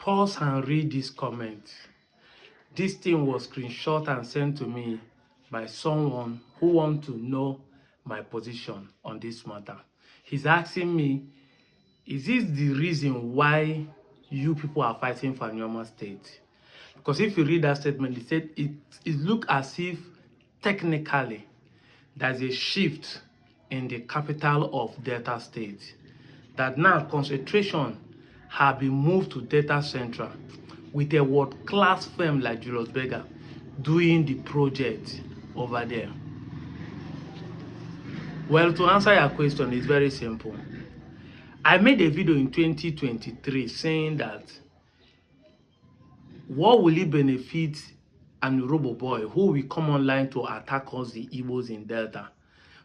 Pause and read this comment. This thing was screenshot and sent to me by someone who wants to know my position on this matter. He's asking me, is this the reason why you people are fighting for Anioma State? Because if you read that statement, it said it looked as if technically there's a shift in the capital of Delta State. That now concentration have been moved to Delta Central with a world-class firm like Julius Berger doing the project over there. Well, to answer your question, it's very simple. I made a video in 2023 saying that what will it benefit an Robo boy who will come online to attack us, the Igbos in Delta,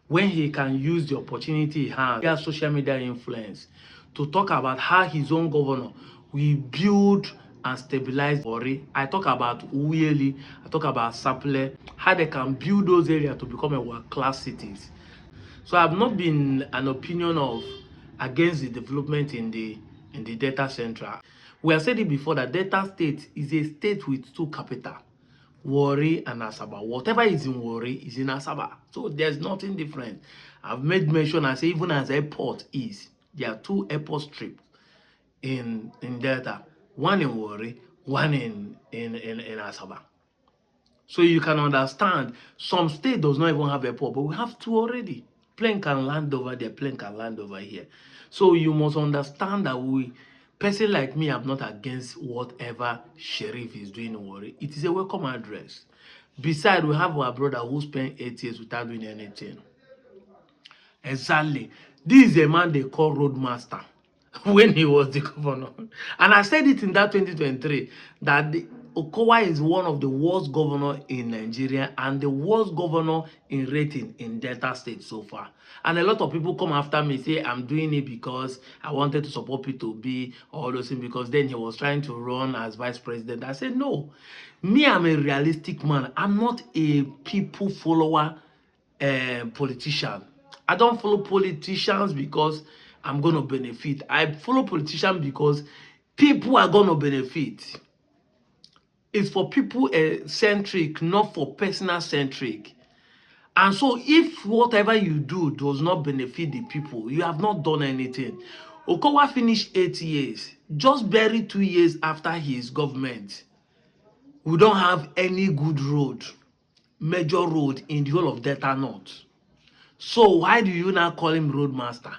when he can use the opportunity he has social media influence to talk about how his own governor will build and stabilize Ori. I talk about Uyeli, I talk about Saple, how they can build those areas to become a world-class cities. So I've not been an opinion of against the development in the Delta Central. We have said it before that Delta State is a state with two capitals, Warri and Asaba. Whatever is in Warri is in Asaba. So there's nothing different. I've made mention, I say even as airport is, there are two airport strips in Delta. One in Warri, one in Asaba. So you can understand some state does not even have airport, but we have two already. Plane can land over there, plane can land over here. So you must understand that person like me, I'm not against whatever sheriff is doing in Warri. It is a welcome address. Besides, we have our brother who spent 8 years without doing anything. Exactly. This is a man they call Roadmaster when he was the governor. And I said it in that 2023 that Okowa is one of the worst governors in Nigeria and the worst governor in rating in Delta State so far. And a lot of people come after me say I'm doing it because I wanted to support P2B or all those things because then he was trying to run as vice president. I said no. Me, I'm a realistic man. I'm not a people follower politician. I don't follow politicians because I'm going to benefit. I follow politicians because people are going to benefit. It's for people centric, not for personal centric. And so if whatever you do does not benefit the people, you have not done anything. Okowa finished 8 years, just barely 2 years after his government. We don't have any good road, major road in the whole of Delta North. So why do you now call him Roadmaster?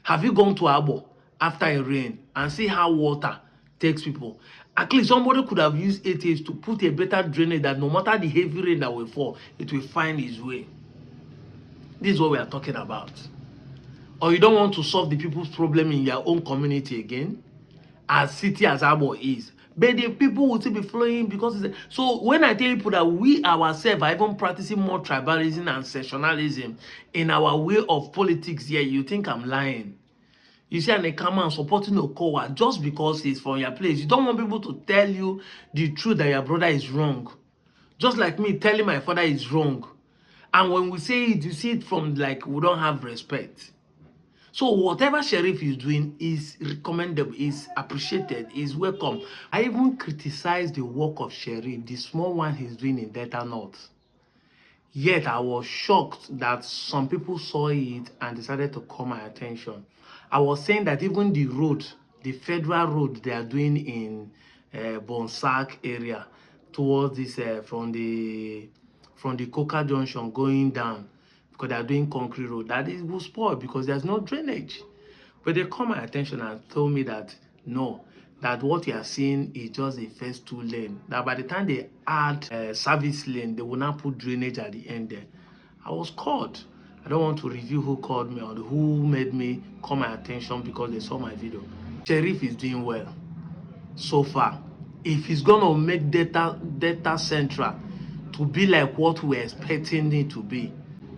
Have you gone to Abo after a rain and see how water takes people? At least somebody could have used 8 years to put a better drainage that no matter the heavy rain that will fall, it will find its way. This is what we are talking about. Or you don't want to solve the people's problem in your own community again, as city as Abo is. But the people will still be flowing because it's so when I tell people that we ourselves are even practicing more tribalism and sectionalism in our way of politics here, you think I'm lying. You see, and come and supporting Okowa just because he's from your place. You don't want people to tell you the truth that your brother is wrong. Just like me telling my father is wrong. And when we say it, you see it from like we don't have respect. So whatever sheriff is doing is recommendable, is appreciated, is welcome. I even criticize the work of sheriff, the small one he's doing in Delta North. Yet I was shocked that some people saw it and decided to call my attention. I was saying that even the road, the federal road they are doing in Bonsac area towards this from the Coca Junction going down, because they are doing concrete road, that is will spoil because there's no drainage. But they called my attention and told me that no, that what you are seeing is just the first 2 lanes. That by the time they add service lane, they will not put drainage at the end there. I was called. I don't want to reveal who called me or who made me call my attention because they saw my video. Sheriff is doing well so far. If he's gonna make Delta Central to be like what we're expecting it to be,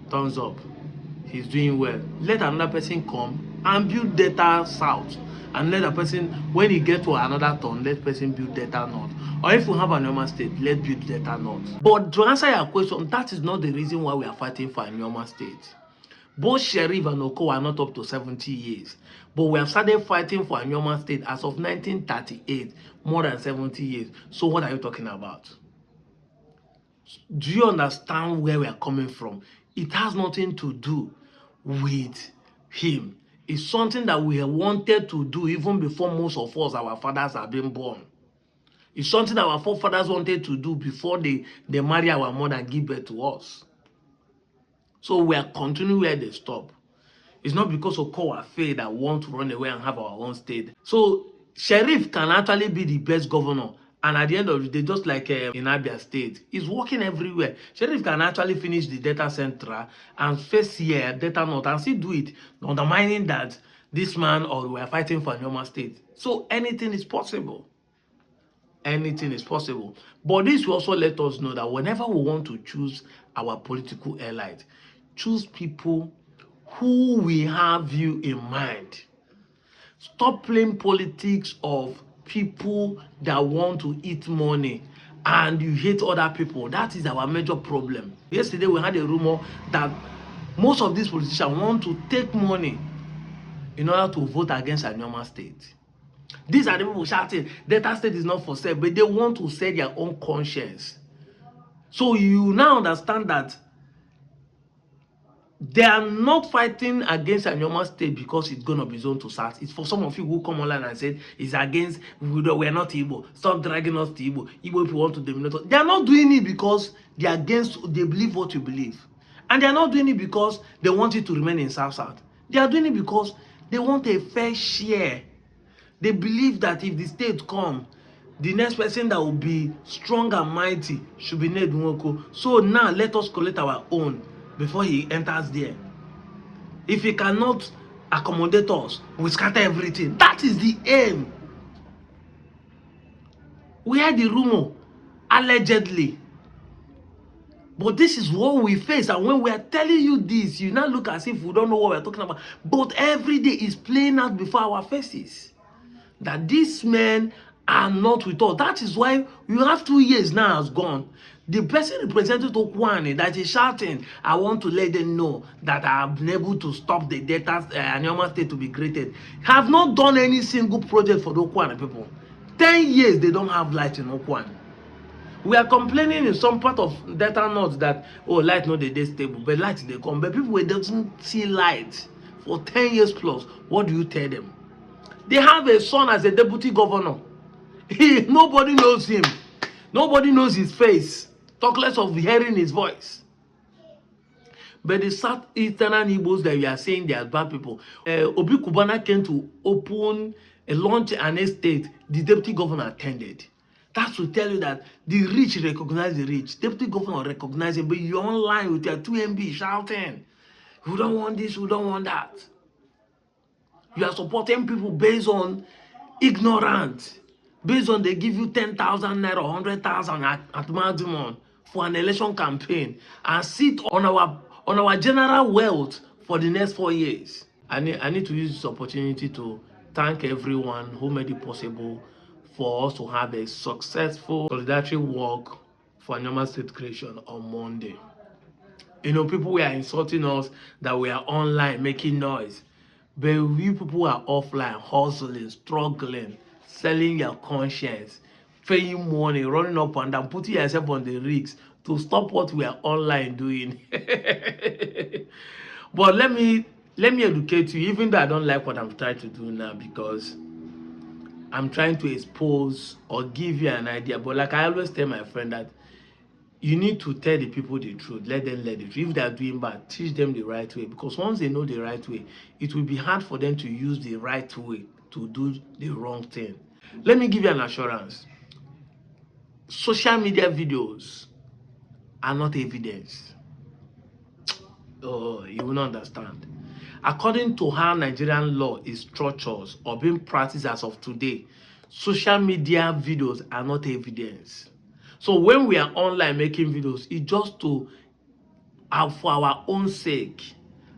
thumbs up. He's doing well. Let another person come and build Delta South. And let a person, when he get to another turn, let person build Delta North. Or if we have Anioma State, let build Delta North. But to answer your question, that is not the reason why we are fighting for Anioma State. Both Sheriff and Okowa are not up to 70 years. But we have started fighting for Anioma State as of 1938, more than 70 years. So what are you talking about? Do you understand where we are coming from? It has nothing to do with him. It's something that we have wanted to do even before most of us, our fathers, have been born. It's something that our forefathers wanted to do before they marry our mother and give birth to us. So we are continuing where they stop. It's not because Okowa failed that want to run away and have our own state. So Sheriff can actually be the best governor. And at the end of the day, just like in Abia State, he's working everywhere. Sheriff can actually finish the data central and face here, data north, and still do it, undermining that this man or we are fighting for Anioma State. So anything is possible. Anything is possible. But this will also let us know that whenever we want to choose our political elite, choose people who will have you in mind. Stop playing politics of people that want to eat money and you hate other people. That is our major problem. Yesterday we had a rumor that most of these politicians want to take money in order to vote against Anioma State. These are the people shouting Delta State is not for sale, but they want to sell their own conscience. So you now understand that they are not fighting against Anioma State because it's going to be zoned to SARS. It's for some of you who come online and said it's against, we're not Igbo. Stop dragging us to Igbo. Igbo people want to dominate us. They are not doing it because they are against, they believe what you believe. And they are not doing it because they want it to remain in South-South. They are doing it because they want a fair share. They believe that if the state come, the next person that will be strong and mighty should be Ned Nwoko. So now let us collect our own before he enters there. If he cannot accommodate us, we scatter everything. That is the aim. We heard the rumor, allegedly. But this is what we face. And when we are telling you this, you now look as if we don't know what we're talking about. But every day is playing out before our faces. That these men are not with us. That is why you have 2 years now has gone. The person represented Okowa that is shouting, I want to let them know that I have been able to stop the data Anioma State to be created, have not done any single project for the Okowa people. 10 years they don't have light in Okowa. We are complaining in some part of data north that, oh, light not the day stable, but light they come. But people doesn't see light for 10 years plus. What do you tell them? They have a son as a deputy governor. Nobody knows him. Nobody knows his face. Talk less of hearing his voice. But the Southeastern Igbos that we are saying they are bad people. Obi Kubana came to open a launch an estate. The deputy governor attended. That's to tell you that the rich recognize the rich. Deputy governor recognize it, but you're online with your 2MB shouting, we don't want this, we don't want that. You are supporting people based on ignorance. Based on they give you 10,000 naira or 100,000 at maximum for an election campaign and sit on our general wealth for the next 4 years. I need to use this opportunity to thank everyone who made it possible for us to have a successful solidarity walk for Anioma State creation on Monday. You know, people were insulting us that we are online making noise. But we people are offline, hustling, struggling, selling your conscience, paying money, running up and down, putting yourself on the risks to stop what we are online doing. But let me educate you, even though I don't like what I'm trying to do now, because I'm trying to expose or give you an idea. But like I always tell my friend that you need to tell the people the truth. Let them the truth. If they are doing bad, teach them the right way. Because once they know the right way, it will be hard for them to use the right way to do the wrong thing. Let me give you an assurance. Social media videos are not evidence. Oh, you will not understand. According to how Nigerian law is structured or being practiced as of today, social media videos are not evidence. So when we are online making videos, it's just to for our own sake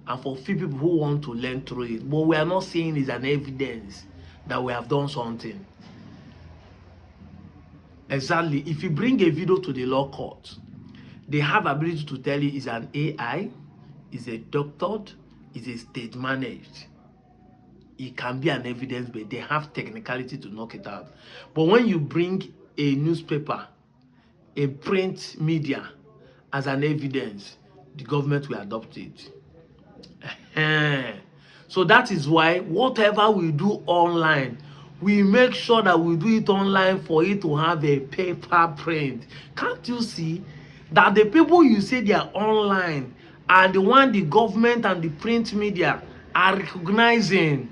and for few people who want to learn through it. But we are not seeing it as an evidence that we have done something. Exactly. If you bring a video to the law court, they have ability to tell you is an AI, is a doctored, is a state managed. It can be an evidence, but they have technicality to knock it out. But when you bring a newspaper, a print media as an evidence, the government will adopt it. So that is why whatever we do online, we make sure that we do it online for it to have a paper print. Can't you see that the people you say they are online are the one the government and the print media are recognizing?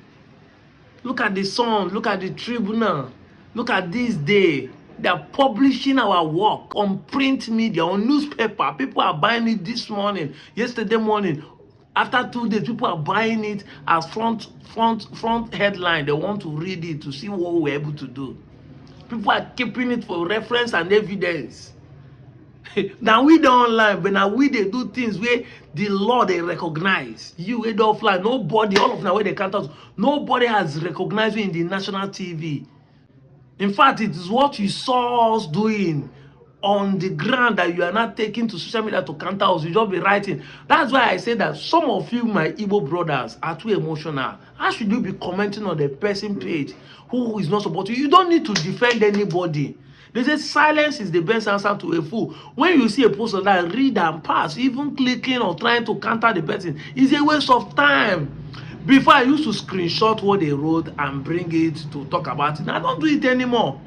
Look at the Sun, look at the Tribunal, look at this day. They are publishing our work on print media, on newspaper. People are buying it this morning, yesterday morning. After 2 days, people are buying it as front headline. They want to read it to see what we're able to do. People are keeping it for reference and evidence. Now we don't online, but now we they do things where the law they recognize. You we don't offline. Nobody, all of now where they can't talk. Nobody has recognized you in the national TV. In fact, it is what you saw us doing on the ground that you are not taking to social media to counter us. You just be writing. That's why I say that some of you, my Igbo brothers, are too emotional. How should you be commenting on the person page who is not supporting you? You don't need to defend anybody. They say silence is the best answer to a fool. When you see a post like that, read and pass. Even clicking or trying to counter the person is a waste of time. Before, I used to screenshot what they wrote and bring it to talk about it. I don't do it anymore.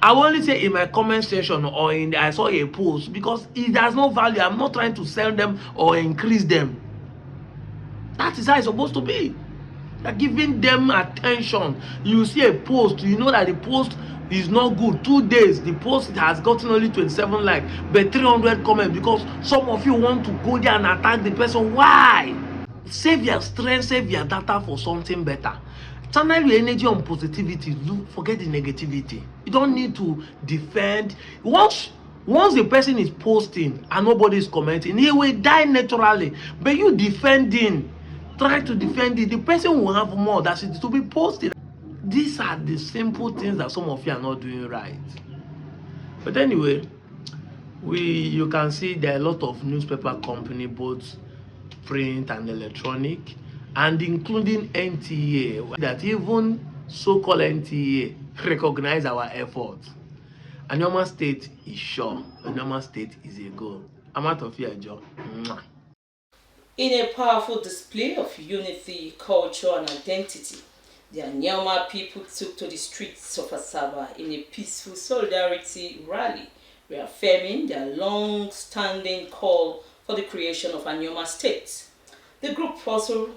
I will only say in my comment section or in I saw a post because it has no value. I'm not trying to sell them or increase them. That is how it's supposed to be. You're giving them attention. You see a post, you know that the post is not good. 2 days, the post has gotten only 27 likes, but 300 comments because some of you want to go there and attack the person. Why? Save your strength, save your data for something better. Channel your energy on positivity. Forget the negativity. You don't need to defend. Once the person is posting and nobody is commenting, he will die naturally. But you defending, try to defend it. The person will have more. That's it to be posted. These are the simple things that some of you are not doing right. But anyway, you can see there are a lot of newspaper company, both print and electronic, and including NTA, that even so-called NTA recognize our efforts. Anioma State is sure. Anioma State is a goal. I'm out of here, Joe. In a powerful display of unity, culture, and identity, the Anioma people took to the streets of Asaba in a peaceful solidarity rally, reaffirming their long-standing call for the creation of Anioma State. The group also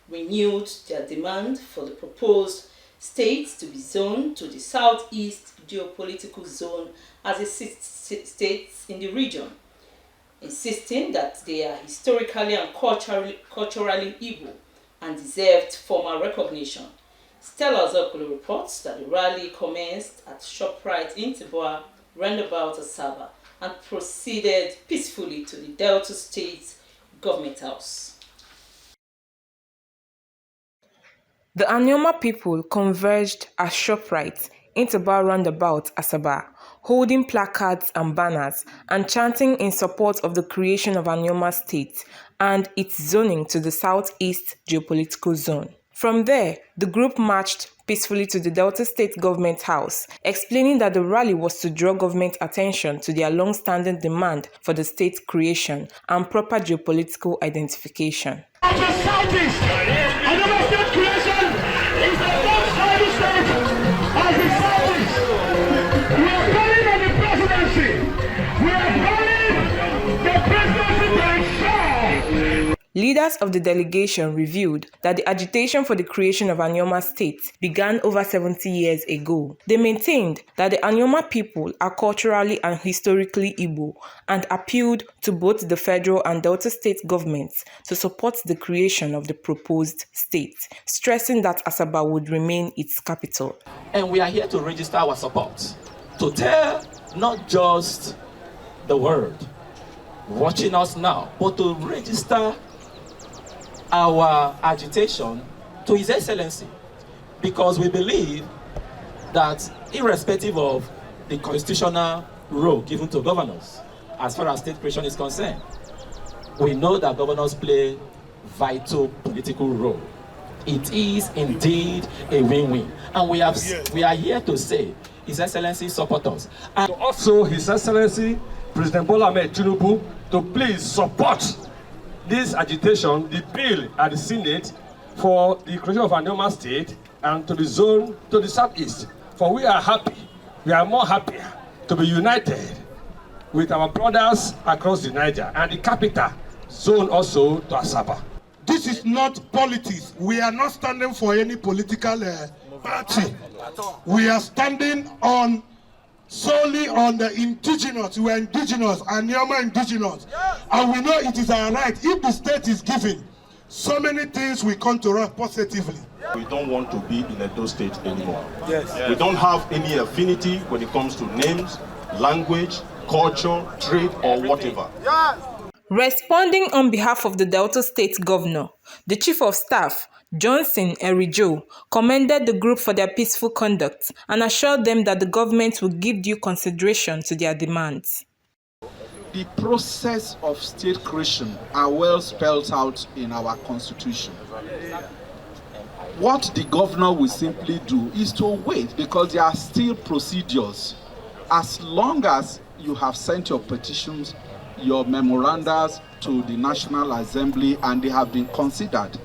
renewed their demand for the proposed state to be zoned to the southeast geopolitical zone as a state in the region, insisting that they are historically and culturally Igbo and deserved formal recognition. Stella Zokolo reports that the rally commenced at ShopRite in Tiboa, roundabout Asaba, and proceeded peacefully to the Delta State Government House. The Anioma people converged at ShopRite in Tiboa roundabout Asaba, holding placards and banners and chanting in support of the creation of Anioma State and its zoning to the southeast geopolitical zone. From there, the group marched peacefully to the Delta State Government House, explaining that the rally was to draw government attention to their long-standing demand for the state creation and proper geopolitical identification. Leaders of the delegation revealed that the agitation for the creation of Anioma State began over 70 years ago. They maintained that the Anioma people are culturally and historically Igbo and appealed to both the federal and Delta State governments to support the creation of the proposed state, stressing that Asaba would remain its capital. And we are here to register our support, to tell not just the world watching us now, but to register our agitation to His Excellency, because we believe that irrespective of the constitutional role given to governors as far as state creation is concerned, we know that governors play vital political role. It is indeed a win-win. And we are here to say His Excellency support us. And also His Excellency President Bola Ahmed Tinubu to please support this agitation, the bill at the Senate for the creation of Anioma State and to the zone to the southeast. For we are happy, we are more happy to be united with our brothers across the Niger and the capital zone also to Asaba. This is not politics. We are not standing for any political party. We are standing solely on the indigenous. We are indigenous, Anioma indigenous. And we know it is our right. If the state is giving, so many things will come to us positively. We don't want to be in Edo State anymore. Yes. We don't have any affinity when it comes to names, language, culture, trade, or whatever. Yes. Responding on behalf of the Delta State Governor, the Chief of Staff, Johnson Erijo, commended the group for their peaceful conduct and assured them that the government will give due consideration to their demands. The process of state creation are well spelled out in our constitution. What the governor will simply do is to wait because there are still procedures. As long as you have sent your petitions, your memorandums to the National Assembly and they have been considered,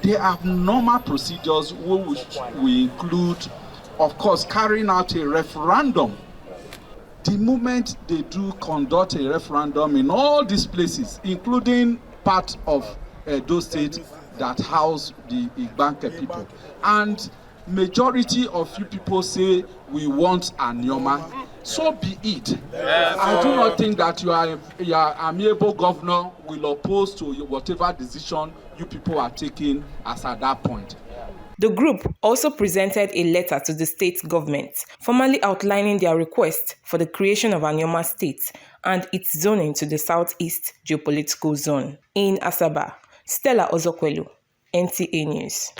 there are normal procedures which will include, of course, carrying out a referendum. The moment they do conduct a referendum in all these places, including part of Edo State that house the Igbanke people, and majority of you people say we want Anioma, so be it. Yes. I do not think that your amiable governor will oppose to whatever decision you people are taking as at that point. The group also presented a letter to the state government, formally outlining their request for the creation of Anioma State and its zoning to the southeast geopolitical zone. In Asaba, Stella Ozokwelu, NTA News.